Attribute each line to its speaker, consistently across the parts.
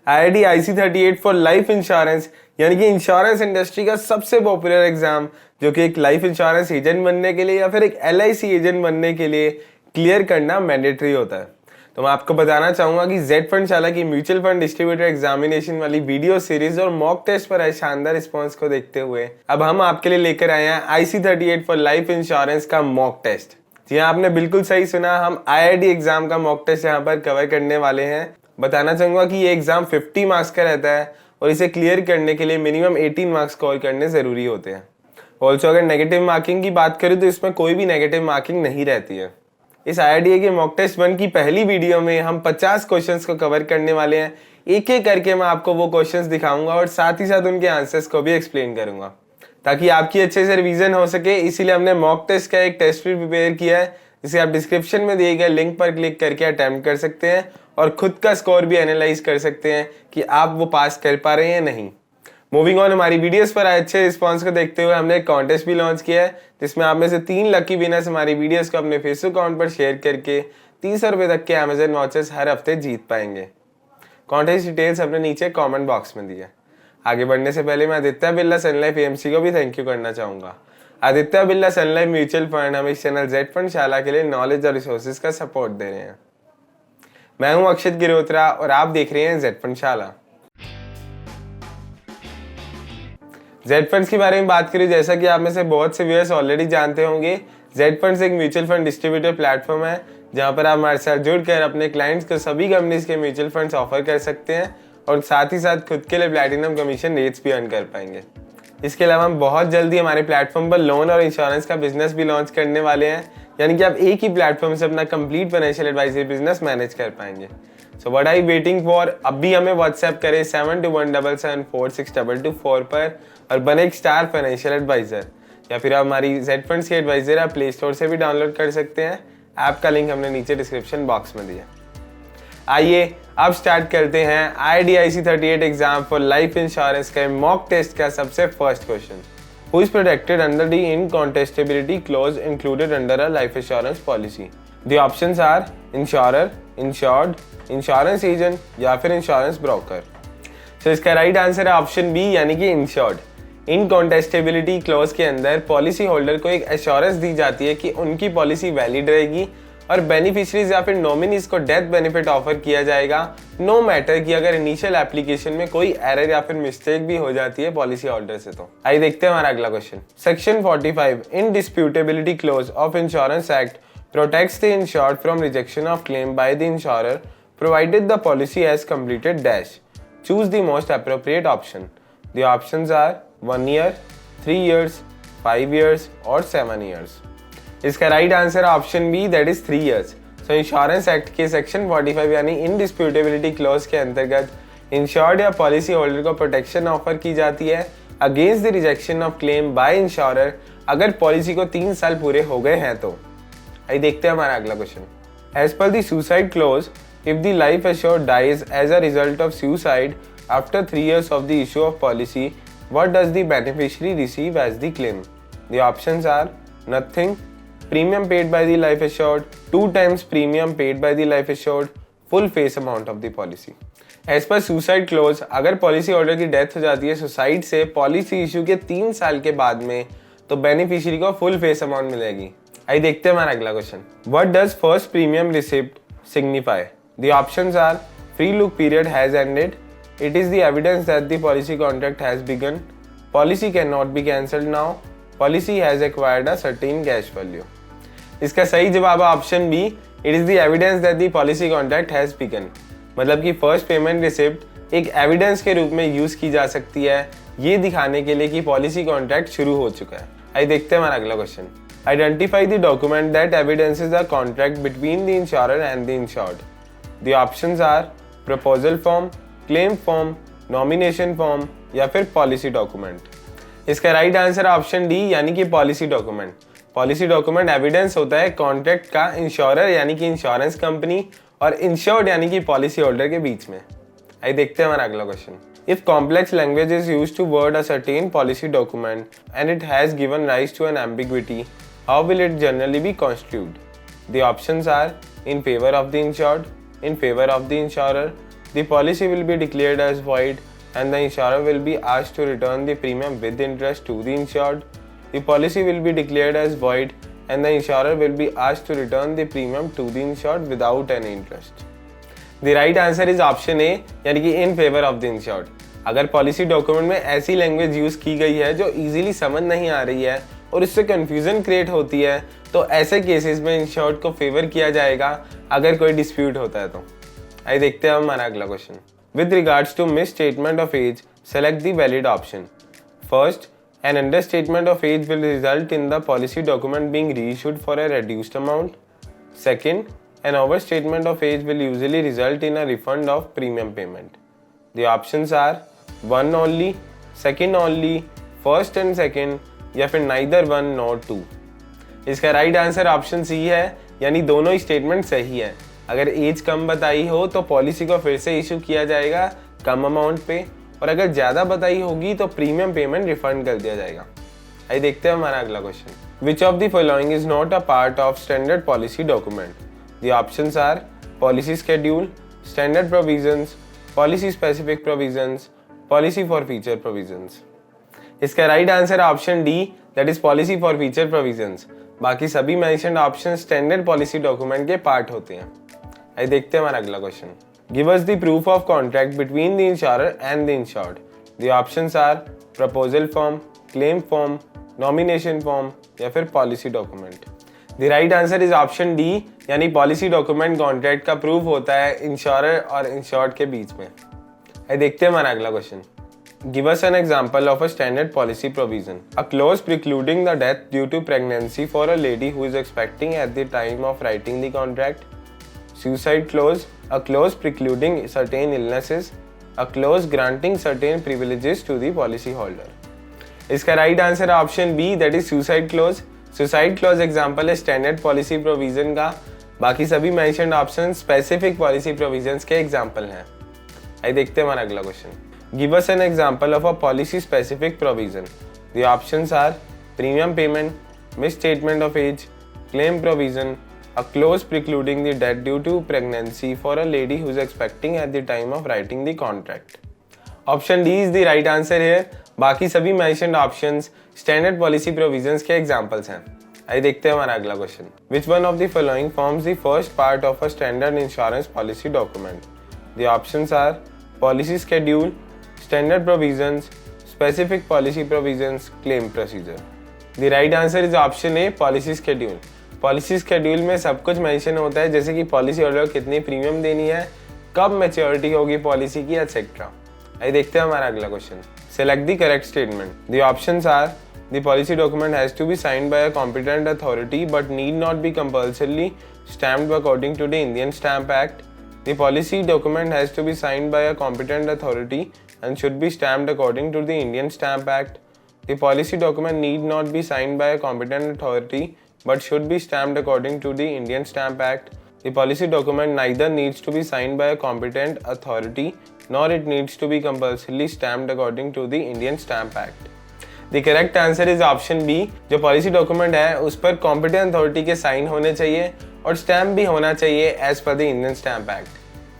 Speaker 1: IIT IC38 for life insurance यानी कि insurance industry का सबसे पॉपुलर एग्जाम जो कि एक लाइफ इंश्योरेंस एजेंट बनने के लिए या फिर एक LIC एजेंट बनने के लिए क्लियर करना मैंडेटरी होता है। तो मैं आपको बताना चाहूंगा कि जेड फंडशाला की म्यूचुअल फंड डिस्ट्रीब्यूटर एग्जामिनेशन वाली वीडियो सीरीज और मॉक टेस्ट पर आए शानदार रिस्पॉन्स को देखते हुए अब हम आपके लिए लेकर आए हैं IC38 फॉर लाइफ इंश्योरेंस का मॉक टेस्ट। जी हाँ, आपने बिल्कुल सही सुना, हम IIT एग्जाम का मॉक टेस्ट यहाँ पर कवर करने वाले हैं। बताना चाहूंगा कि ये एग्जाम 50 मार्क्स का रहता है और इसे क्लियर करने के लिए मिनिमम 18 मार्क्स स्कोर करने जरूरी होते हैं। ऑल्सो अगर नेगेटिव मार्किंग की बात करूं तो इसमें कोई भी नेगेटिव मार्किंग नहीं रहती है। इस IITA के मॉक टेस्ट 1 की पहली वीडियो में हम 50 क्वेश्चंस को कवर करने वाले हैं। एक एक करके मैं आपको वो क्वेश्चंस दिखाऊंगा और साथ ही साथ उनके आंसर्स को भी एक्सप्लेन करूंगा ताकि आपकी अच्छे से रिवीजन हो सके। इसीलिए हमने मॉक टेस्ट का एक टेस्ट भी प्रिपेयर किया है जिसे आप डिस्क्रिप्शन में दिए गए लिंक पर क्लिक करके अटेम्प्ट कर सकते हैं और खुद का स्कोर भी एनालाइज कर सकते हैं कि आप वो पास कर पा रहे हैं या नहीं। मूविंग ऑन, हमारी वीडियोस पर आए अच्छे रिस्पांस को देखते हुए हमने एक कॉन्टेस्ट भी लॉन्च किया है जिसमें आप में से 3 लकी विनर्स हमारी वीडियोस को अपने फेसबुक अकाउंट पर शेयर करके 300 रुपए तक के Amazon वाउचर्स हर हफ्ते जीत पाएंगे। कॉन्टेस्ट डिटेल्स हमने नीचे कॉमेंट बॉक्स में दिया। आगे बढ़ने से पहले मैं आदित्य बिरला सन लाइफ AMC को भी थैंक यू करना चाहूंगा। आदित्य बिरला सन लाइफ म्यूचुअल फंड हम इस चैनल जेड फंडशाला के लिए नॉलेज और रिसोर्सेज का सपोर्ट दे रहे हैं। मैं हूं अक्षित गिरोत्रा और आप देख रहे हैं जेड फंडशाला। जेड फंड्स के बारे में बात करें, जैसा कि आप में से बहुत से व्यूअर्स ऑलरेडी जानते होंगे, जेड फंड्स एक म्यूचुअल फंड डिस्ट्रीब्यूटर प्लेटफॉर्म है जहां पर आप हमारे साथ जुड़कर अपने क्लाइंट्स को सभी कंपनीज के म्यूचुअल फंड्स ऑफर कर सकते हैं और साथ ही साथ खुद के लिए प्लैटिनम कमीशन रेट्स भी अर्न कर पाएंगे। इसके अलावा हम बहुत जल्दी हमारे प्लेटफॉर्म पर लोन और इंश्योरेंस का बिजनेस भी लॉन्च करने वाले हैं, यानी कि आप एक ही प्लेटफॉर्म से अपना complete financial advisory business manage कर पाएंगे। So what are you waiting for? अभी हमें व्हाट्सएप करें 7217746224 पर और बने एक स्टार फाइनेंशियल एडवाइजर, या फिर आप हमारी जेड फंड्स के एडवाइजर आप प्ले स्टोर से भी डाउनलोड कर सकते हैं। ऐप का लिंक हमने नीचे डिस्क्रिप्शन बॉक्स में दिया। आइए अब स्टार्ट करते हैं IIT IC38 exam for life insurance के मॉक टेस्ट का सबसे first question. Who is protected under the incontestability clause included under a life insurance policy? The options are insurer, insured, insurance agent या फिर insurance broker. तो इसका right answer है option B यानी कि इंश्योर्ड। इनकॉन्टेस्टेबिलिटी क्लॉज के अंदर पॉलिसी होल्डर को एक एश्योरेंस दी जाती है कि उनकी पॉलिसी वैलिड रहेगी और बेनिफिशियरीज या फिर नॉमिनीज को डेथ बेनिफिट ऑफर किया जाएगा, नो मैटर कि अगर इनिशियल एप्लीकेशन में कोई एरर या फिर मिस्टेक भी हो जाती है पॉलिसी होल्डर से। तो आइए देखते हैं हमारा अगला question. Section 45 indisputability clause of insurance act protects the insured from rejection of claim by the insurer provided the policy has completed dash. Choose the most appropriate option. The options are 1 year, 3 years, 5 years और 7 years. इसका right answer option B that is 3 years. So insurance act के section 45 यानी indisputability clause के अंतर्गत insured या policy holder को protection offer की जाती है against the rejection of claim by insurer अगर पॉलिसी को 3 साल पूरे हो गए हैं। तो आइए देखते हैं हमारा अगला question. As per the suicide clause, if the life assured dies as a result of suicide after 3 years of the issue of policy, what does the beneficiary receive as the claim? The options are nothing, premium paid by the life assured, 2 times premium paid by the life assured, full face amount of the policy. As per suicide clause, अगर policy holder की death हो जाती है suicide से policy issue के 3 साल के बाद में तो बेनिफिशियरी को फुल फेस अमाउंट मिलेगी। आइए देखते हैं हमारा अगला question. What does first premium receipt signify? The options are free look period has ended, it is the evidence that the policy contract has begun, policy cannot be cancelled now, policy has acquired a certain cash value. इसका सही जवाब है option B, it is the evidence that the policy contract has begun. मतलब कि first payment receipt एक evidence के रूप में यूज की जा सकती है ये दिखाने के लिए कि पॉलिसी कॉन्ट्रैक्ट शुरू हो चुका है। आइए देखते हैं हमारा अगला question. Identify the document that evidences the contract between the insurer and the insured. The options are proposal form, claim form, nomination form या फिर पॉलिसी डॉक्यूमेंट। इसका राइट आंसर ऑप्शन डी यानी कि policy document. Policy document evidence होता है contract का insurer यानी कि इंश्योरेंस कंपनी और इंश्योर्ड यानी कि पॉलिसी होल्डर के बीच में। आइए देखते हैं हमारा अगला question. If complex language is used to word a certain policy document and it has given rise to an ambiguity, how will it generally be constitute? The options are in favour of the insured, in favour of the insurer, the policy will be declared as void and the insurer will be asked to return the premium with interest to the insured. The policy will be declared as void and the insurer will be asked to return the premium to the insured without any interest. The right answer is option A, यानी कि in favor of the insured. अगर policy document में ऐसी language use की गई है जो easily समझ नहीं आ रही है और इससे कंफ्यूजन क्रिएट होती है, तो ऐसे केसेस में इंश्योर्ड को फेवर किया जाएगा अगर कोई डिस्प्यूट होता है तो। आइए देखते हैं हमारा अगला question. With regards to misstatement of age, select the valid option. First, an understatement of age will result in the policy document being reissued for a reduced amount. Second, an overstatement of age will usually result in a refund of premium payment. The options are one only, second only, first and second, या फिर neither one nor two. इसका right answer option C है, यानी दोनों ही statement सही है। अगर as कम बताई हो तो पॉलिसी को फिर से इशू किया जाएगा कम अमाउंट पे, और अगर ज्यादा बताई होगी तो प्रीमियम पेमेंट रिफंड कर दिया जाएगा। आइए देखते हैं हमारा अगला question. Which of the following is not a part of standard policy document? The options are policy schedule, standard provisions, policy specific provisions, policy for feature provisions. इसका right answer option D, that is policy for feature provisions. बाकी सभी mentioned option standard policy document के part होते हैं। आइए देखते हैं हमारा अगला question. Give us the proof of contract between the insurer and the insured. The options are proposal form, claim form, nomination form या फिर policy document. The right answer is option D, यानी policy document contract का proof होता है insurer और insured के बीच में। आइए देखते हैं हमारा अगला question. Give us an example of a standard policy provision. A clause precluding the death due to pregnancy for a lady who is expecting at the time of writing the contract. Suicide clause, a clause precluding certain illnesses, a clause granting certain privileges to the policy holder. इसका right answer है option B, that is suicide clause. Suicide clause example है standard policy provision का। बाकी सभी mentioned option specific policy provisions के example हैं। आइए देखते हैं हमारा अगला question. Give us an example of a policy specific provision. The options are premium payment, misstatement of age, claim provision, a clause precluding the death due to pregnancy for a lady who is expecting at the time of writing the contract. Option D is the right answer here. बाकी सभी mentioned options standard policy provisions के examples हैं। आइए देखते हैं हमारा अगला question. Which one of the following forms the first part of a standard insurance policy document? The options are policy schedule, standard provisions, specific policy provisions, claim procedure. The right answer is option A, policy schedule. Policy schedule में सब कुछ mention होता है, जैसे कि policy holder कितनी premium देनी है, कब मैच्योरिटी होगी पॉलिसी की, एटसेट्रा। आइए देखते हैं हमारा अगला question. Select the correct statement. The options are the policy document has to be signed by a competent authority but need not be compulsorily stamped according to the Indian stamp act. The policy document has to be signed by a competent authority and should be stamped according to the Indian stamp act. The policy document need not be signed by a competent authority but should be stamped according to the Indian Stamp Act. The policy document neither needs to be signed by a competent authority nor it needs to be compulsorily stamped according to the Indian Stamp Act. The correct answer is option B. जो policy document है उस पर competent authority के sign होने चाहिए और stamp भी होना चाहिए as per the Indian Stamp Act.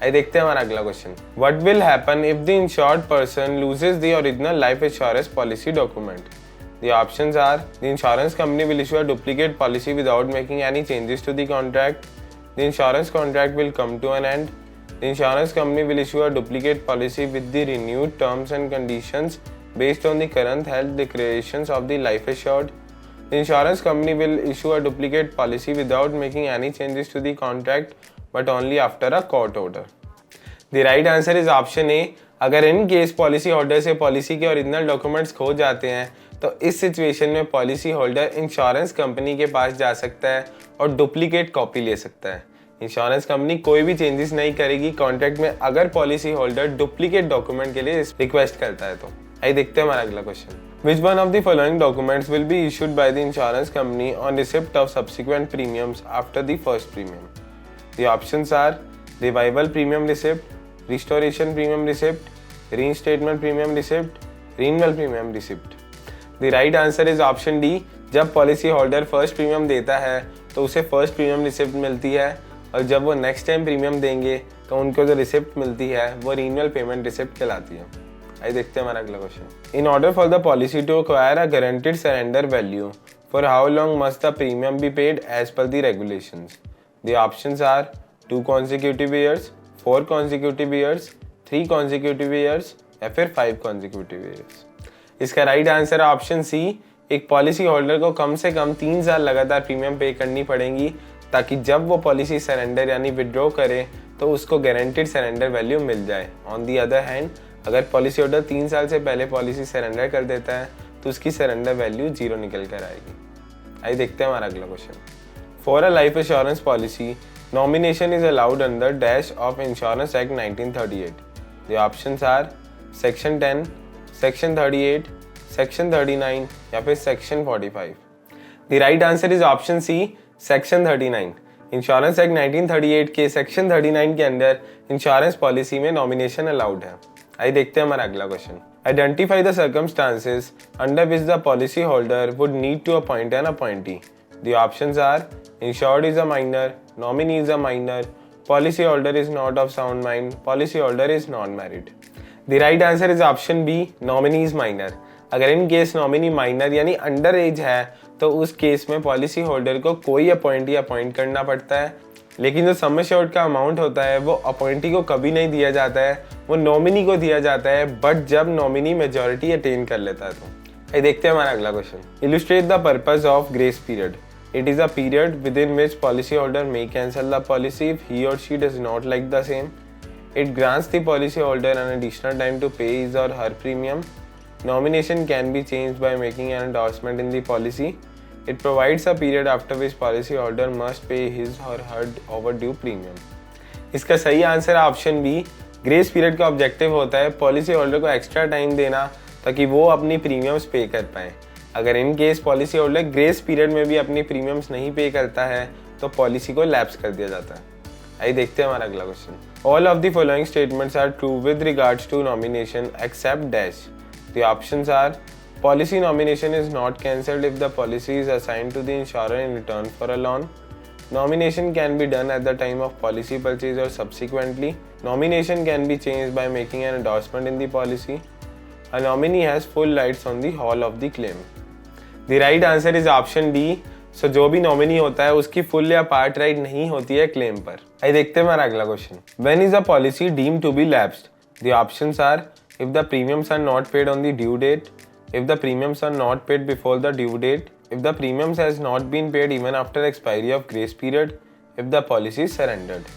Speaker 1: आइए देखते हैं हमारा अगला question. What will happen if the insured person loses the original life insurance policy document? The options are the insurance company will issue a duplicate policy without making any changes to the contract. The insurance contract will come to an end. The insurance company will issue a duplicate policy with the renewed terms and conditions based on the current health declarations of the life assured. The insurance company will issue a duplicate policy without making any changes to the contract but only after a court order. The right answer is option A. अगर in case policy holder से policy के original documents खो जाते हैं तो इस situation में policy holder insurance company के पास जा सकता है और डुप्लीकेट कॉपी ले सकता है। इंश्योरेंस कंपनी कोई भी चेंजेस नहीं करेगी कॉन्ट्रैक्ट में अगर पॉलिसी होल्डर डुप्लीकेट डॉक्यूमेंट के लिए रिक्वेस्ट करता है तो। आइए देखते हैं हमारा अगला question. Which one of the following documents will be issued by the insurance company on receipt of subsequent premiums after the first premium? The options are revival premium receipt, restoration premium receipt, reinstatement premium receipt, renewal premium receipt. The right answer is option D. जब policy holder first premium देता है तो उसे first premium receipt मिलती है और जब वो नेक्स्ट टाइम प्रीमियम देंगे तो उनको जो रिसिप्ट मिलती है वो रीन्यूअल पेमेंट रिसिप्ट कहलाती है। आइए देखते हैं हमारा अगला question. In order for the policy to acquire a guaranteed surrender value for how long must the premium be paid as per the regulations? The options are 2 consecutive years, 4 consecutive years, 3 consecutive years या फिर 5 consecutive years। इसका right answer है option सी। एक policy holder को कम से कम 3 साल लगातार premium पे करनी पड़ेगी ताकि जब वो पॉलिसी सरेंडर यानी विड्रॉ करे तो उसको गारंटीड सरेंडर वैल्यू मिल जाए। ऑन दी अदर हैंड, अगर पॉलिसी होल्डर 3 साल से पहले पॉलिसी सरेंडर कर देता है तो उसकी सरेंडर वैल्यू 0 निकल कर आएगी। आइए देखते हैं हमारा अगला question. For a life insurance policy, nomination is allowed under dash of Insurance Act 1938. The options are Section 10, Section 38, Section 39 या फिर Section 45. The right answer is option C, Section 39. Insurance act 1938 के सेक्शन 39 के अंदर insurance policy में nomination allowed है। आइए देखते हैं हमारा अगला question. Identify the circumstances under which the policy holder would need to appoint an appointee. The options are insured is a minor, nominee is a minor, policy holder is not of sound mind, policy holder is not married. The right answer is option B, nominee is minor. अगर in case nominee minor यानी under as है तो उस case में policy holder को कोई appointee appoint करना पड़ता है, लेकिन जो सम एश्योर्ड का अमाउंट होता है वो अपॉइंटी को कभी नहीं दिया जाता है, वो नॉमिनी को दिया जाता है, बट जब नॉमिनी मेजॉरिटी अटेन कर लेता है तो। देखते हैं हमारा अगला question. Illustrate the purpose of grace period. It is a period within which policyholder may cancel the policy if he or she does not like the same. It grants the policyholder an additional time to pay his or her premium. Nomination can be changed by making an endorsement in the policy. It provides a period after which policyholder must pay his or her overdue premium. इसका सही answer है option B. Grace period का objective होता है policy holder को extra time देना ताकि वो अपनी प्रीमियम्स पे कर पाए। अगर in case policy holder grace period में भी अपनी प्रीमियम्स नहीं पे करता है तो पॉलिसी को लैप्स कर दिया जाता है। आइए देखते हैं हमारा अगला question. All of the following statements are true with regards to nomination except dash. The options are policy nomination is not cancelled if the policy is assigned to the insurer in return for a loan. Nomination can be done at the time of policy purchase or subsequently. Nomination can be changed by making an endorsement in the policy. A nominee has full rights on the whole of the claim. The right answer is option D. So जो भी nominee होता है उसकी full या part right नहीं होती है claim पर। आइए देखते हैं हमारा अगला question. When is a policy deemed to be lapsed? The options are if the premiums are not paid on the due date, if the premiums are not paid before the due date, if the premiums has not been paid even after expiry of grace period, if the policy is surrendered.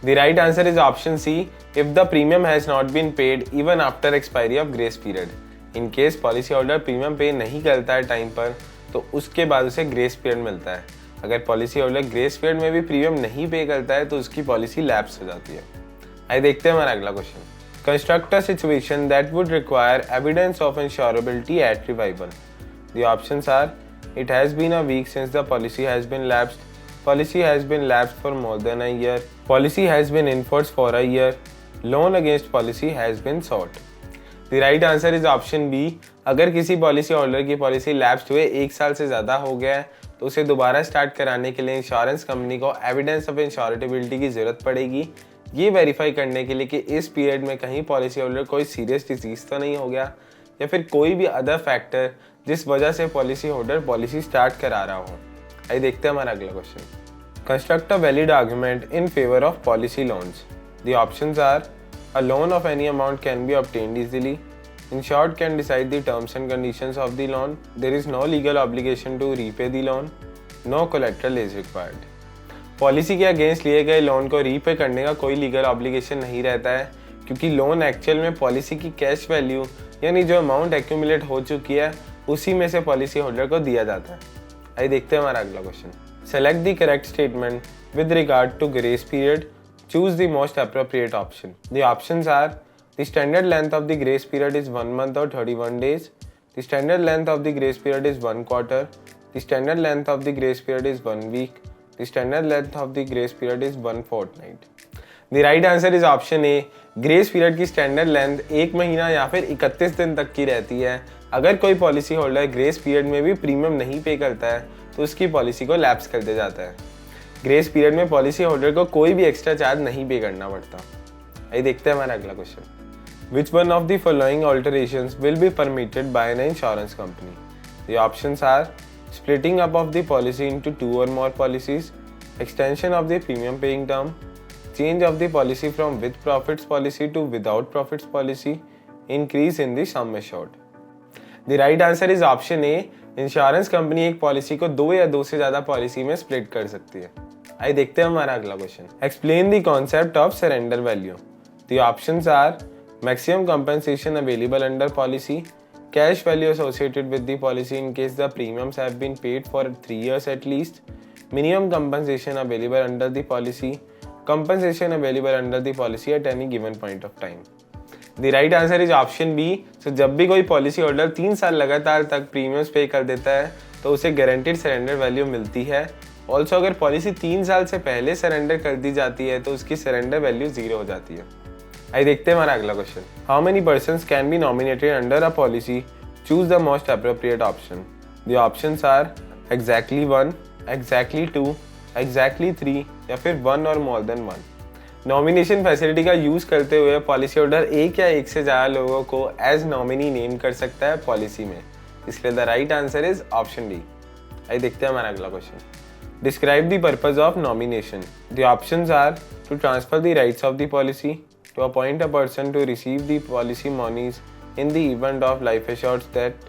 Speaker 1: The right answer is option C. If the premium has not been paid even after expiry of grace period. In case policy holder premium पे नहीं करता है time पर तो उसके बाद उसे grace period मिलता है। अगर पॉलिसी होल्डर ग्रेस पीरियड में भी प्रीमियम नहीं पे करता है तो उसकी पॉलिसी लैप्स हो जाती है। आइए देखते हैं हमारा अगला question. Construct a situation that would require evidence of insurability at revival. The options are it has been a week since the policy has been lapsed, policy has been lapsed for more than a year, policy has been enforced for a year, loan against policy has been sought. The right answer is option B. अगर किसी policy holder की policy lapsed हुए 1 साल से ज़्यादा हो गया है तो उसे दोबारा स्टार्ट कराने के लिए इंश्योरेंस कंपनी को एविडेंस ऑफ इंश्योरेबिलिटी की ज़रूरत पड़ेगी, ये वेरीफाई करने के लिए कि इस पीरियड में कहीं पॉलिसी होल्डर कोई सीरियस डिजीज तो नहीं हो गया या फिर कोई भी अदर फैक्टर जिस वजह से पॉलिसी होल्डर पॉलिसी स्टार्ट करा रहा हो। आइए देखते हैं हमारा अगला question. Construct a valid argument in favour of policy loans. The options are a loan of any amount can be obtained easily, insured can decide the terms and conditions of the loan, there is no legal obligation to repay the loan, no collateral is required. Policy के against लिए गए loan को repay करने का कोई legal obligation नहीं रहता है क्योंकि लोन एक्चुअल में पॉलिसी की कैश वैल्यू यानी जो अमाउंट एक्यूमुलेट हो चुकी है उसी में से पॉलिसी होल्डर को दिया जाता है। आइए देखते हैं हमारा अगला question. Select the correct statement with regard to grace period, choose the most appropriate option. The options are the standard length of the grace period is 1 month or 31 days, the standard length of the grace period is 1 quarter, the standard length of the grace period is 1 week, the standard length of the grace period is 1 fortnight. The right answer is option A. Grace period की standard length 1 महीना या फिर 31 दिन तक की रहती है। अगर कोई पॉलिसी होल्डर ग्रेस पीरियड में भी प्रीमियम नहीं पे करता है तो उसकी पॉलिसी को लैप्स कर दिया जाता है। ग्रेस पीरियड में पॉलिसी होल्डर को कोई भी एक्स्ट्रा चार्ज नहीं पे करना पड़ता। आइए देखते हैं हमारा अगला question. Which one of the following alterations will be permitted by an insurance company? The options are splitting up of the policy into 2 or more policies, extension of the premium paying term, change of the policy from with profits policy to without profits policy, increase in the sum assured. The right answer is option A. Insurance company एक policy को 2 या 2 से ज्यादा policy में split कर सकती है। आइए देखते हैं हमारा अगला question. Explain the concept of surrender value. The options are maximum compensation available under policy, cash value associated with the policy in case the premiums have been paid for 3 years at least, minimum compensation available under the policy, compensation available under the policy at any given point of time. The right answer is option B. So जब भी कोई policy holder 3 साल लगातार तक premiums पे कर देता है तो उसे गारंटीड सरेंडर वैल्यू मिलती है। ऑल्सो अगर पॉलिसी 3 साल से पहले सरेंडर कर दी जाती है तो उसकी सरेंडर वैल्यू 0 हो जाती है। आइए देखते हैं हमारा अगला question. How many persons can be nominated under a policy? Choose the most appropriate option. The options are exactly 1, exactly 2, exactly 3 या फिर 1 और मोर देन 1। नॉमिनेशन फैसिलिटी का यूज करते हुए पॉलिसी होल्डर एक या एक से ज्यादा लोगों को एज नॉमिनी नेम कर सकता है पॉलिसी में, इसलिए the right answer is option D. आइए देखते हैं हमारा अगला question. Describe the purpose of nomination. The options are to transfer the rights of the policy, to appoint a person to receive the policy monies in the event of life assured's death,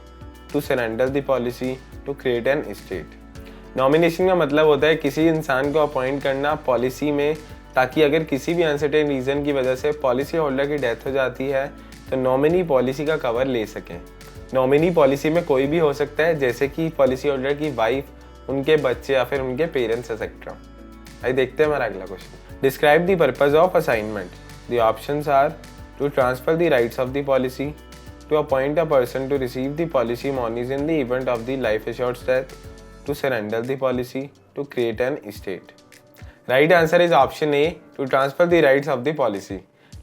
Speaker 1: to surrender the policy, to create an estate. Nomination का मतलब होता है किसी इंसान को appoint करना policy में, ताकि अगर किसी भी अनसर्टेन रीजन की वजह से पॉलिसी होल्डर की डेथ हो जाती है तो नॉमिनी पॉलिसी का कवर ले सकें। नॉमिनी पॉलिसी में कोई भी हो सकता है, जैसे कि पॉलिसी होल्डर की वाइफ, उनके बच्चे या फिर उनके पेरेंट्स एक्सेट्रा। आइए देखते हैं हमारा अगला question. Describe the purpose of assignment. The options are to transfer the rights of the policy, to appoint a person to receive the policy monies in the event of the life assured's death, to surrender the policy, to create an estate. Right answer is option A, to transfer the rights of the policy.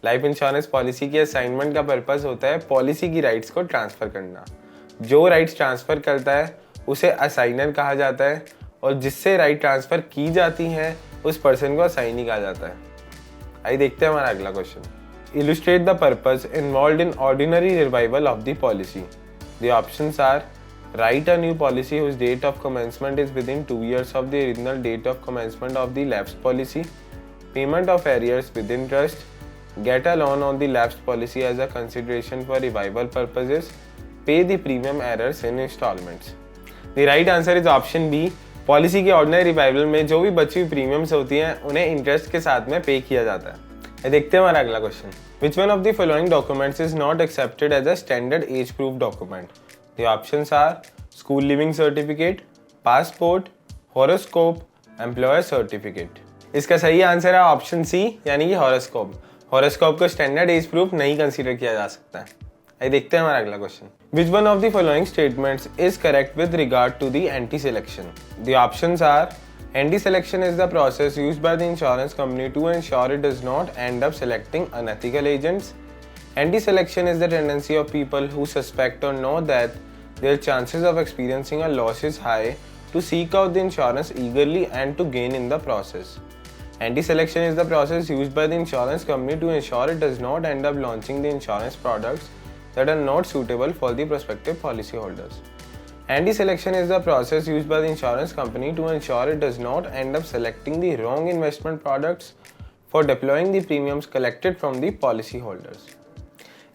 Speaker 1: Life insurance policy की assignment का purpose होता है policy की rights को transfer करना। जो rights transfer करता है उसे असाइनर कहा जाता है, और जिससे राइट ट्रांसफर की जाती है उस पर्सन को असाइनी कहा जाता है। आइए देखते हैं हमारा अगला question. Illustrate the purpose involved in ordinary revival of the policy. The options are write a new policy whose date of commencement is within 2 years of the original date of commencement of the lapsed policy, payment of arrears with interest, get a loan on the lapsed policy as a consideration for revival purposes, pay the premium arrears in instalments. The right answer is option B. Policy के ordinary revival में जो भी बची हुई premiums होती हैं उन्हें interest के साथ में पे किया जाता है। देखते हैं हमारा अगला question. Which one of the following documents is not accepted as a standard age proof document? The options are school leaving certificate, passport, horoscope, employer certificate. इसका सही आंसर है ऑप्शन सी, यानी कि हॉरोस्कोप। हॉरोस्कोप को standard age proof नहीं consider किया जा सकता है। आइए देखते हैं हमारा अगला question. Which one of the following statements is correct with regard to the anti selection? The options are anti selection is the process used by the insurance company to ensure it does not end up selecting unethical agents. Anti selection is the tendency of people who suspect or know that their chances of experiencing a loss is high to seek out the insurance eagerly and to gain in the process. Anti-selection is the process used by the insurance company to ensure it does not end up launching the insurance products that are not suitable for the prospective policyholders. Anti-selection is the process used by the insurance company to ensure it does not end up selecting the wrong investment products for deploying the premiums collected from the policyholders.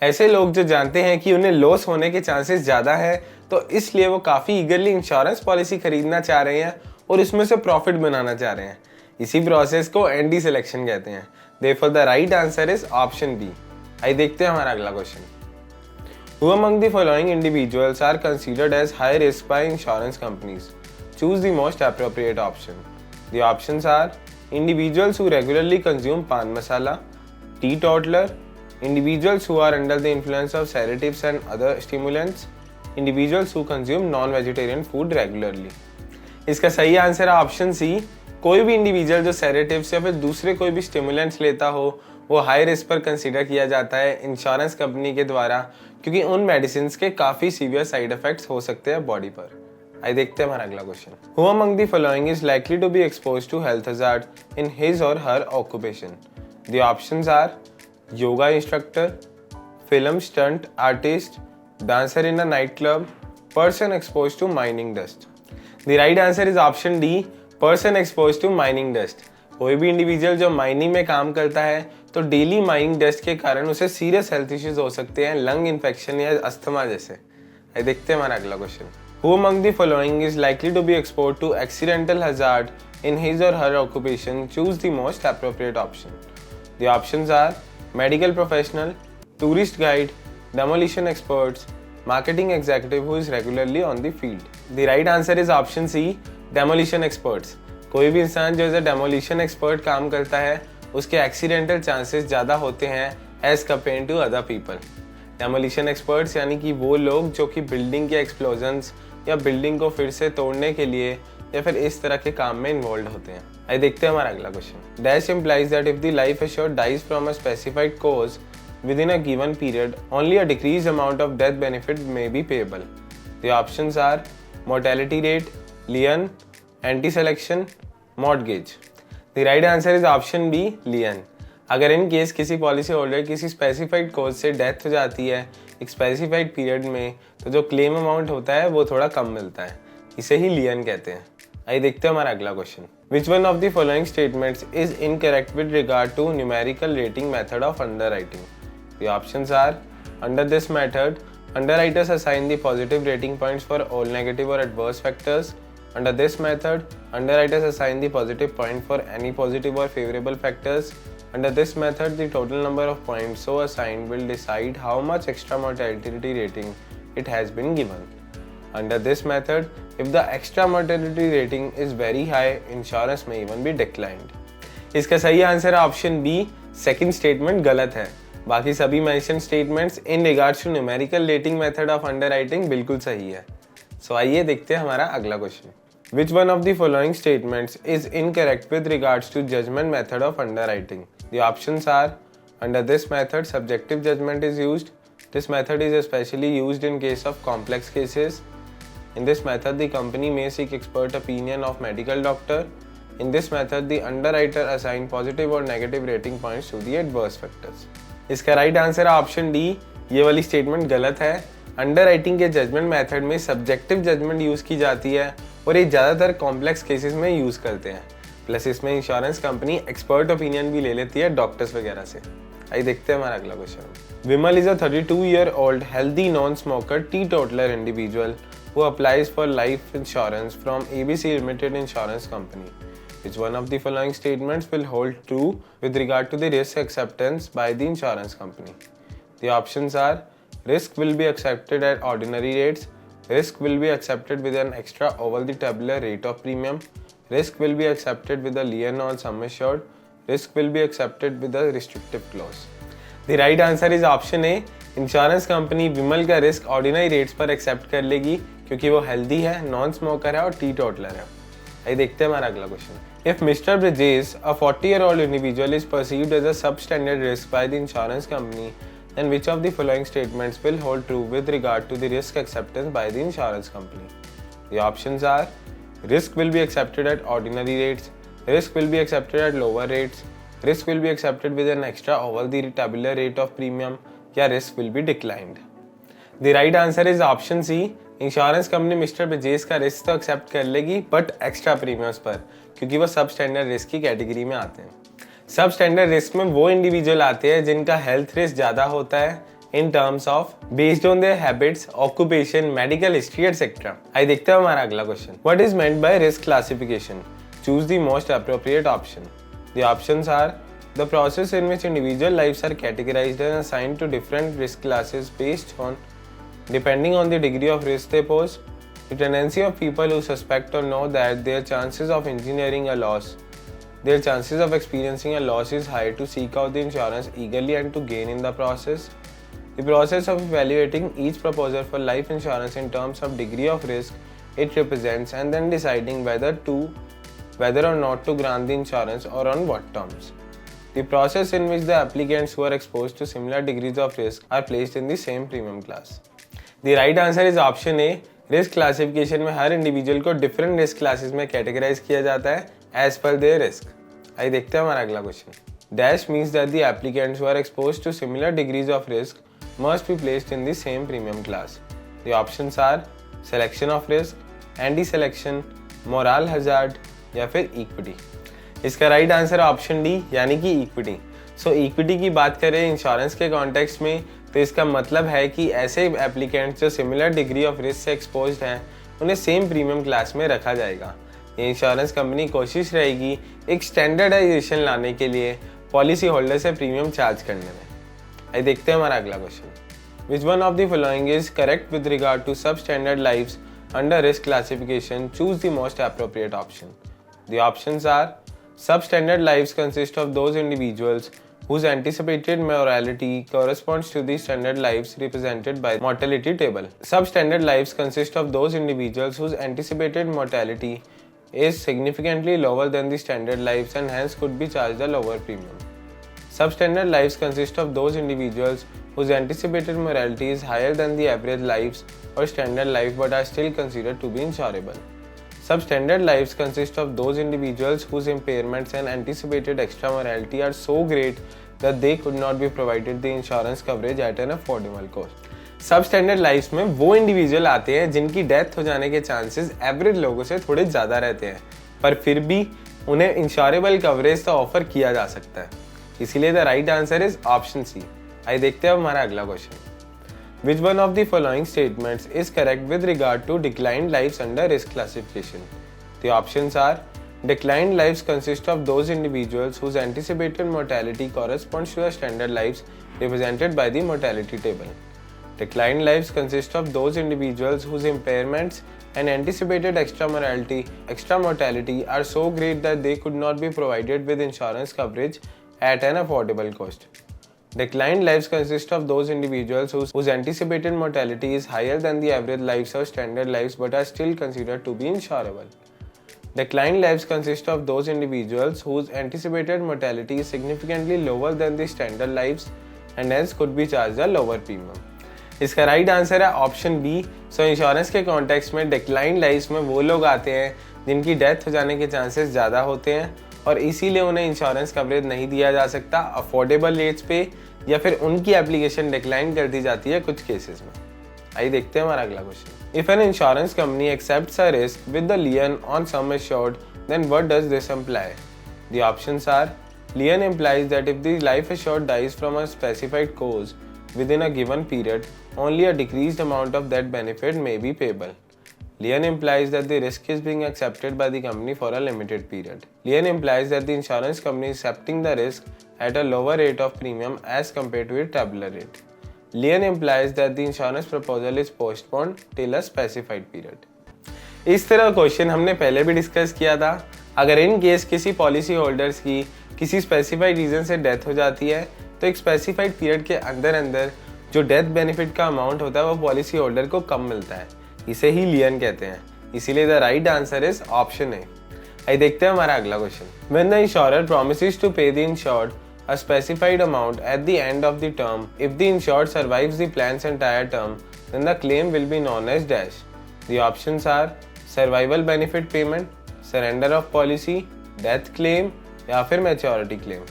Speaker 1: ऐसे लोग जो जानते हैं कि उन्हें loss होने के chances ज़्यादा है, तो इसलिए वो काफ़ी ईगरली इंश्योरेंस पॉलिसी खरीदना चाह रहे हैं और उसमें से प्रॉफिट बनाना चाह रहे हैं। इसी प्रोसेस को एंटी सिलेक्शन कहते हैं। Therefore the right answer is option B. आइए देखते हैं हमारा अगला question. Who among the following individuals are considered as high risk by insurance companies? Choose the most appropriate option. The options are individuals who regularly consume pan masala, teetotaler, individuals who are under the influence of sedatives and other stimulants, individuals who consume non-vegetarian food regularly. इसका सही answer है option सी। कोई भी individual जो sedatives या फिर दूसरे कोई भी स्टिमुलेंट्स लेता हो वो हाई रिस्क पर कंसीडर किया जाता है इंश्योरेंस कंपनी के द्वारा, क्योंकि उन मेडिसिन के काफ़ी सीवियर साइड इफेक्ट्स हो सकते हैं बॉडी पर। आइए देखते हैं हमारा अगला question. Who among the following is likely to be exposed to health hazard in his or her occupation? The options are yoga instructor, film stunt artist, dancer in a nightclub, person exposed to mining dust. The right answer is option D, person exposed to mining dust. कोई भी individual जो mining में काम करता है तो daily mining dust के कारण उसे सीरियस हेल्थ इश्यूज हो सकते हैं, लंग इन्फेक्शन या अस्थमा जैसे। आइए देखते हैं हमारा अगला question. Who among the following is likely to be exposed to accidental hazard in his or her occupation? Choose the most appropriate option. The options are medical professional, tourist guide, demolition experts, marketing executive who is regularly on the field. The right answer is option C, demolition experts. कोई भी इंसान जो as a demolition expert काम करता है उसके accidental chances ज़्यादा होते हैं as compare to other people. Demolition experts यानी कि वो लोग जो कि बिल्डिंग के एक्सप्लोजन्स या बिल्डिंग को फिर से तोड़ने के लिए या फिर इस तरह के काम में इन्वॉल्व होते हैं। आइए देखते हैं हमारा अगला question. Dash implies that if the life assured dies from a specified cause within a given period, only a decreased amount of death benefit may be payable. The options are mortality rate, lien, anti-selection, mortgage. The right answer is option B, lien. अगर in case किसी policy holder किसी specified cause से death हो जाती है एक specified period में तो जो क्लेम अमाउंट होता है वो थोड़ा कम मिलता है, इसे ही लियन कहते हैं। आइए देखते हैं हमारा अगला question. Which one of the following statements is incorrect with regard to numerical rating method of underwriting? The options are under this method, underwriters assign the positive rating points for all negative or adverse factors. Under this method, underwriters assign the positive point for any positive or favorable factors. Under this method, the total number of points so assigned will decide how much extra mortality rating it has been given. Under this method, if the extra mortality rating is very high, insurance may even be declined. इसका सही answer option B, second statement गलत है। बाकी सभी mention statements in regards to numerical rating method of underwriting बिल्कुल सही है। So आइए देखते हैं हमारा अगला question. Which one of the following statements is incorrect with regards to judgment method of underwriting? The options are under this method subjective judgment is used. This method is especially used in case of complex cases. In this method, the company may seek expert opinion of medical doctor. In this method, the underwriter assign positive or negative rating points to the adverse factors. इसका right answer है option D, ये वाली statement गलत है। Underwriting के judgement method में subjective judgement use की जाती है और ये ज़्यादातर कॉम्प्लेक्स केसेस में यूज करते हैं। प्लस इसमें इंश्योरेंस कंपनी एक्सपर्ट ओपिनियन भी ले लेती है डॉक्टर्स वगैरह से। आइए देखते हैं हमारा अगला question. Vimal is a 32-year-old healthy non smoker teetotaller individual who applies for life insurance from ABC Limited Insurance Company. Which one of the following statements will hold true with regard to the risk acceptance by the insurance company? The options are risk will be accepted at ordinary rates, risk will be accepted with an extra over the tabular rate of premium, risk will be accepted with a lien on sum assured, risk will be accepted with a restrictive clause. The right answer is option A. Insurance company Vimal का risk ordinary rates पर accept कर लेगी क्योंकि वो healthy है, non smoker है और T toddler है। आइए देखते हैं हमारा अगला question. If mister Brijesh a 40-year-old individual is perceived as a substandard risk by the insurance company, then which of the following statements will hold true with regard to the risk acceptance by the insurance company? The options are risk will be accepted at ordinary rates, risk will be accepted at lower rates, risk will be accepted with an extra over the tabular rate of premium, या risk will be declined. The right answer is option C. Insurance company mister Brijesh का risk तो accept कर लेगी but extra premiums पर, क्योंकि वो सब standard risk की कैटेगरी में आते हैं। सब स्टैंडर्ड रिस्क में वो इंडिविजुअल आते हैं जिनका हेल्थ रिस्क ज्यादा होता है in terms of based on their habits, occupation, medical history etcetera. आइए देखते हैं हमारा अगला question. What is meant by risk classification? Choose the most appropriate option. The options are the process in which individual lives are categorized and assigned to different risk classes based on depending on the degree of risk they pose, the tendency of people who suspect or know that their chances of experiencing a loss is high to seek out the insurance eagerly and to gain in the process, the process of evaluating each proposal for life insurance in terms of degree of risk it represents and then deciding whether or not to grant the insurance or on what terms. The process in which the applicants who are exposed to similar degrees of risk are placed in the same premium class. The right answer is option A. Risk classification में हर individual को different risk classes में categorise किया जाता है as per there risk. आइए देखते हैं हमारा अगला question. Dash means that the applicants who are exposed to similar degrees of risk must be placed in the same premium class. The options are selection of risk, anti selection, moral hazard या फिर equity. इसका right answer है option D यानी कि equity. सो equity की बात करें insurance के कॉन्टेक्स्ट में तो इसका मतलब है कि ऐसे एप्लीकेंट्स जो सिमिलर डिग्री ऑफ रिस्क से एक्सपोज्ड हैं उन्हें सेम प्रीमियम क्लास में रखा जाएगा। ये इंश्योरेंस कंपनी कोशिश रहेगी एक स्टैंडर्डाइजेशन लाने के लिए पॉलिसी होल्डर से प्रीमियम चार्ज करने में। आइए देखते हैं हमारा अगला question. Which one of the following is correct with regard to sub standard lives under risk classification, choose the most appropriate option. The options are substandard lives consist of those individuals whose anticipated mortality corresponds to the standard lives represented by the mortality table. Substandard lives consist of those individuals whose anticipated mortality is significantly lower than the standard lives and hence could be charged a lower premium. Substandard lives consist of those individuals whose anticipated mortality is higher than the average lives or standard life but are still considered to be insurable. Substandard lives consist of those individuals whose impairments and anticipated extra mortality are so great that they could not be provided the insurance coverage at an affordable cost. Substandard lives में वो individual आते हैं जिनकी death हो जाने के chances average लोगों से थोड़े ज़्यादा रहते हैं, पर फिर भी उन्हें इंश्योरेबल कवरेज तो ऑफर किया जा सकता है। इसीलिए the right answer is option C. आइए देखते हैं हमारा अगला question. Which one of the following statements is correct with regard to declined lives under risk classification? The options are declined lives consist of those individuals whose anticipated mortality corresponds to the standard lives represented by the mortality table. Declined lives consist of those individuals whose impairments and anticipated extra mortality are so great that they could not be provided with insurance coverage at an affordable cost. Declined lives consist of those individuals whose anticipated mortality is higher than the average lives or standard lives but are still considered to be insurable. Declined lives consist of those individuals whose anticipated mortality is significantly lower than the standard lives and hence could be charged a lower premium. इसका right answer है option B. सो insurance के context में decline lives में वो लोग आते हैं जिनकी डेथ हो जाने के चांसेस ज़्यादा होते हैं और इसीलिए उन्हें इंश्योरेंस कवरेज नहीं दिया जा सकता अफोर्डेबल रेट्स पे या फिर उनकी एप्लीकेशन डिक्लाइन कर दी जाती है कुछ केसेस में। आइए देखते हैं हमारा अगला question. If an insurance company accepts a risk with the lien on sum assured then what does this imply? The options are lien implies that if the life assured dies from a specified cause within a given period, only a decreased amount of that benefit may be payable. Lien implies that the risk is being accepted by the company for a limited period. Lien implies that the insurance company is accepting the risk at a lower rate of premium as compared to its tabular rate. Lien implies that the insurance proposal is postponed till a specified period. इस तरह question हमने पहले भी discuss किया था। अगर in case किसी policy holders की किसी स्पेसिफाइड रीजन से डेथ हो जाती है तो एक स्पेसिफाइड पीरियड के अंदर अंदर जो डेथ बेनिफिट का अमाउंट होता है वो पॉलिसी होल्डर को कम मिलता है, इसे ही लियन कहते हैं। इसीलिए the right answer is option A. आइए देखते हैं हमारा अगला question. When the insurer promises to pay the insured a specified amount at the end of the term, if the insured survives the plan's entire term, then the claim will be known as dash. The options are survival benefit payment, surrender of policy, death claim या फिर maturity claim।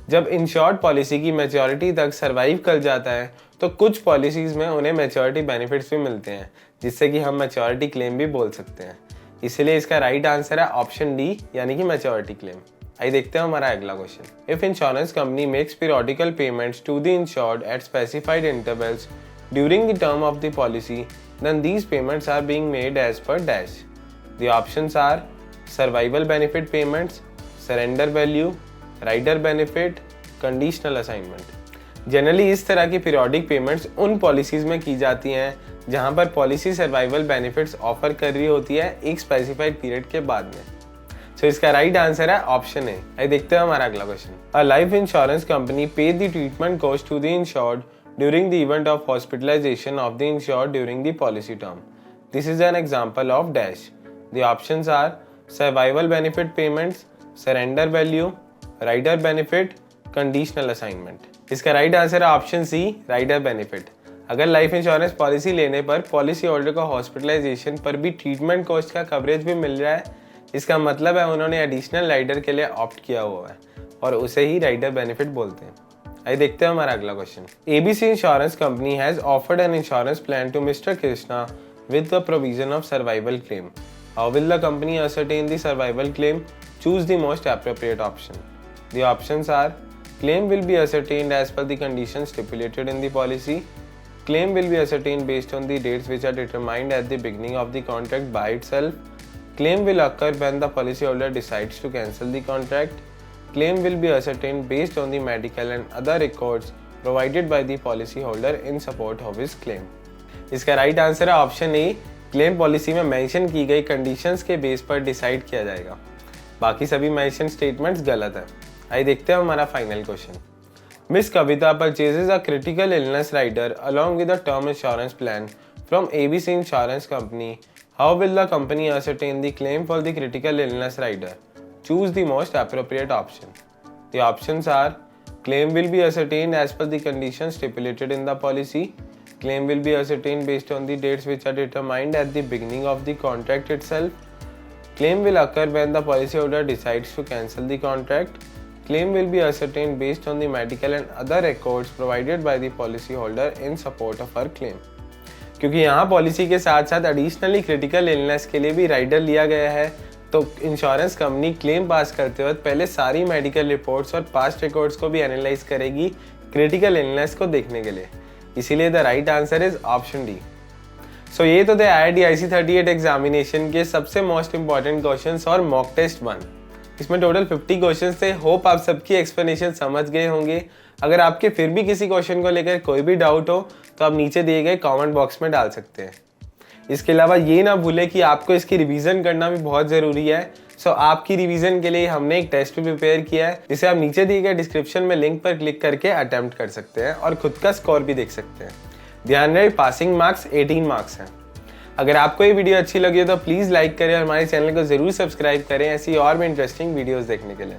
Speaker 1: जब insured policy की maturity तक survive कर जाता है तो कुछ पॉलिसीज में उन्हें मैच्योरिटी बेनिफिट्स भी मिलते हैं जिससे कि हम मैच्योरिटी क्लेम भी बोल सकते हैं। इसलिए इसका राइट आंसर है ऑप्शन डी यानी कि मैच्योरिटी क्लेम। आइए देखते हैं हमारा अगला question. If insurance company makes periodical payments to the insured at specified intervals during the term of the policy then these payments are being made as per dash. The options are survival benefit payments, surrender value, rider benefit, conditional assignment. Generally इस तरह की periodic payments उन policies में की जाती हैं जहां पर पॉलिसी सर्वाइवल बेनिफिट्स ऑफर कर रही होती है एक स्पेसिफाइड पीरियड के बाद में। सो इसका राइट आंसर है ऑप्शन ए। आइए देखते हैं हमारा अगला question. A life insurance company pay the treatment cost to the insured during the event of hospitalisation of the insured during the policy term. This is an example of dash. The options are survival benefit payments, surrender value, rider benefit, conditional assignment. इसका right answer है option C, rider benefit. अगर life insurance policy लेने पर policy holder को hospitalisation पर भी treatment cost का coverage भी मिल रहा है, इसका मतलब है उन्होंने एडिशनल राइडर के लिए ऑप्ट किया हुआ है और उसे ही राइडर बेनिफिट बोलते हैं। आइए देखते हैं हमारा अगला question. ABC insurance company has offered an insurance plan to mister Krishna with the provision of survival claim. How will the company ascertain the survival claim? Choose the most appropriate option. The options are: claim will be ascertained as per the conditions stipulated in the policy. Claim will be ascertained based on the dates which are determined at the beginning of the contract by itself. Claim will occur when the policyholder decides to cancel the contract. Claim will be ascertained based on the medical and other records provided by the policyholder in support of his claim. इसका right answer है option ए, claim policy में mention की गई conditions के base पर decide किया जाएगा। बाकी सभी मेंशन स्टेटमेंट्स गलत है। आइए देखते हैं हमारा final question. Miss Kavita purchases a critical illness rider along with a term insurance plan from ABC insurance company. How will the company ascertain the claim for the critical illness rider? Choose the most appropriate option. The options are: claim will be ascertained as per the conditions stipulated in the policy. Claim will be ascertained based on the dates which are determined at the beginning of the contract itself. Claim will occur when the policyholder decides to cancel the contract. Claim will be ascertained based on the medical and other records provided by the policyholder in support of her claim. क्योंकि यहाँ policy के साथ साथ additionally critical illness के लिए भी rider लिया गया है, तो इंश्योरेंस कंपनी क्लेम पास करते वक्त पहले सारी मेडिकल रिपोर्ट्स और पास्ट रिकॉर्ड्स को भी एनालाइज करेगी क्रिटिकल इलनेस को देखने के लिए। इसीलिए the right answer is option D. So ये तो थे IIT IC 38 एग्जामिनेशन के सबसे मोस्ट इंपॉर्टेंट क्वेश्चंस और मॉक टेस्ट 1। इसमें टोटल 50 क्वेश्चंस थे। होप आप सबकी एक्सप्लेनेशन समझ गए होंगे। अगर आपके फिर भी किसी क्वेश्चन को लेकर कोई भी डाउट हो तो आप नीचे दिए गए कमेंट बॉक्स में डाल सकते हैं। इसके अलावा ये ना भूलें कि आपको इसकी रिवीजन करना भी बहुत ज़रूरी है। सो आपकी रिवीजन के लिए हमने एक टेस्ट भी प्रिपेयर किया है, जिसे आप नीचे दिए गए डिस्क्रिप्शन में लिंक पर क्लिक करके अटेम्प्ट कर सकते हैं और खुद का स्कोर भी देख सकते हैं। ध्यान रहे, पासिंग मार्क्स 18 मार्क्स हैं। अगर आपको ये वीडियो अच्छी लगी हो तो प्लीज़ लाइक करें और हमारे चैनल को ज़रूर सब्सक्राइब करें ऐसी और भी इंटरेस्टिंग वीडियोज़ देखने के लिए।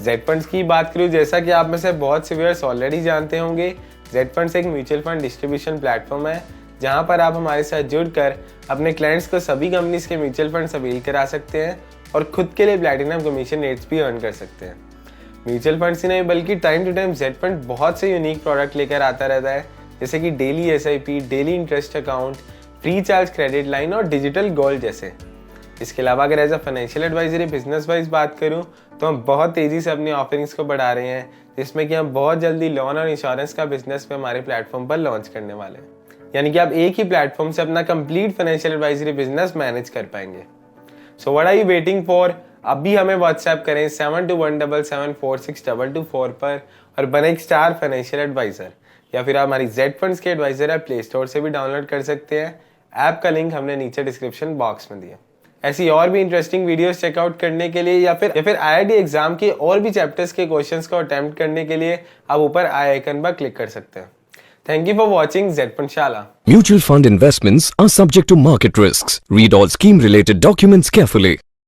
Speaker 1: जेड फंड्स की बात करूँ, जैसा कि आप में से बहुत से व्यूअर्स ऑलरेडी जानते होंगे, जेड फंड्स एक म्यूचुअल फंड डिस्ट्रीब्यूशन प्लेटफॉर्म है जहां पर आप हमारे साथ जुड़कर अपने क्लाइंट्स को सभी कंपनीज के म्यूचुअल फंड्स अवेल करा सकते हैं और खुद के लिए प्लैटिनम कमीशन रेट्स भी अर्न कर सकते हैं। म्यूचुअल फंड्स ही नहीं बल्कि time to time Z fund बहुत से यूनिक प्रोडक्ट लेकर आता रहता है, जैसे कि daily SIP, daily interest account, free charge credit line और डिजिटल गोल्ड जैसे। इसके अलावा अगर as a financial advisory business wise बात करूं तो हम बहुत तेज़ी से अपनी ऑफरिंग्स को बढ़ा रहे हैं, जिसमें कि हम बहुत जल्दी लोन और इंश्योरेंस का बिजनेस पे हमारे प्लेटफॉर्म पर लॉन्च करने वाले हैं। यानी कि आप एक ही प्लेटफॉर्म से अपना complete financial advisory business manage कर पाएंगे। So what are you waiting for? अभी हमें व्हाट्सएप करें 7217746224 पर और बने एक स्टार फाइनेंशियल एडवाइजर, या फिर आप हमारी जेड फंड्स के एडवाइजर ऐप प्ले स्टोर से भी डाउनलोड कर सकते हैं। ऐप का लिंक हमने नीचे डिस्क्रिप्शन बॉक्स में दिया। ऐसी और भी इंटरेस्टिंग वीडियोस चेकआउट करने के लिए या फिर IIT एग्जाम के और भी चैप्टर्स के क्वेश्चंस को अटेम्प्ट करने के लिए आप ऊपर आई आइकन पर क्लिक कर सकते हैं। Thank you for watching Z-Panshala.
Speaker 2: Mutual fund investments are subject to market risks. Read all scheme-related documents carefully.